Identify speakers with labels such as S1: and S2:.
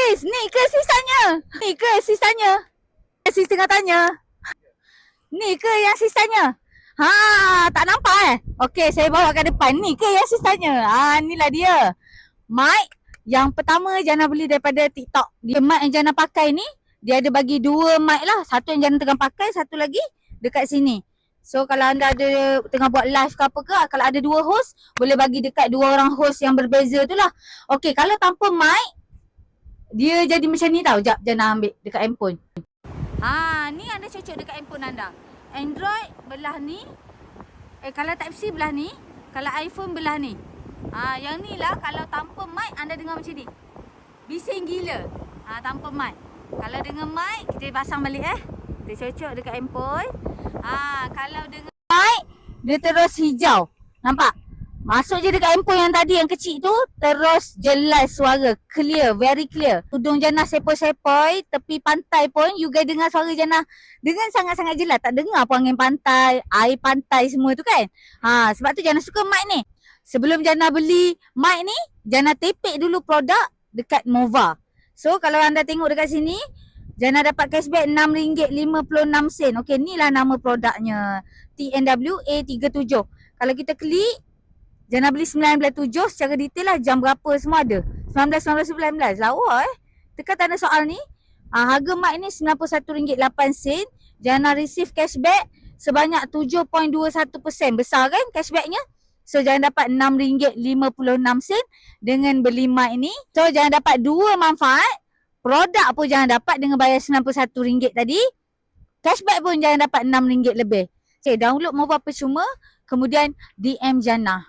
S1: Sis, ni ke sis tanya? Ni ke sis tanya? Sis tengah tanya. Ni ke yang sis tanya? Ha, tak nampak Okey, saya bawa ke depan. Ni ke yang sis tanya? Inilah dia. Mic yang pertama Jana beli daripada TikTok. Dia mic yang Jana pakai ni, dia ada bagi dua mic lah. Satu yang Jana tengah pakai, satu lagi dekat sini. So kalau anda ada tengah buat live ke apa ke, kalau ada dua host, boleh bagi dekat dua orang host yang berbeza tu lah. Okey, kalau tanpa mic, dia jadi macam ni tau. Sekejap Jana ambil dekat handphone. Ni anda cocok dekat handphone anda. Android belah ni. Kalau Type-C belah ni. Kalau iPhone belah ni. Yang ni lah kalau tanpa mic anda dengar macam ni. Bising gila. Tanpa mic. Kalau dengan mic, kita pasang balik Kita cocok dekat handphone. Kalau dengan mic, dia terus hijau. Nampak? Masuk je dekat handphone yang tadi yang kecil tu, terus jelas suara. Clear, very clear. Tudung Jana sepoi-sepoi, tepi pantai pun you guys dengar suara Jana dengan sangat-sangat jelas. Tak dengar pun angin pantai, air pantai semua tu kan. Sebab tu Jana suka mic ni. Sebelum Jana beli mic ni, Jana tepek dulu produk dekat Mova. So kalau anda tengok dekat sini, Jana dapat cashback RM6.56. Okey, ni lah nama produknya. TNW A37. Kalau kita klik, Jana beli 9.7 secara detail lah. Jam berapa semua ada. 19, 19, 19. Lawa Tekan tanda soal ni. Harga mic ni RM91.8. Jana receive cashback sebanyak 7.21%. Besar kan cashbacknya? So jangan dapat RM6.56 dengan beli mic ni. So jangan dapat dua manfaat. Produk pun jangan dapat dengan bayar RM91 tadi. Cashback pun jangan dapat RM6 lebih. Okay, download Mova percuma. Kemudian DM Jana.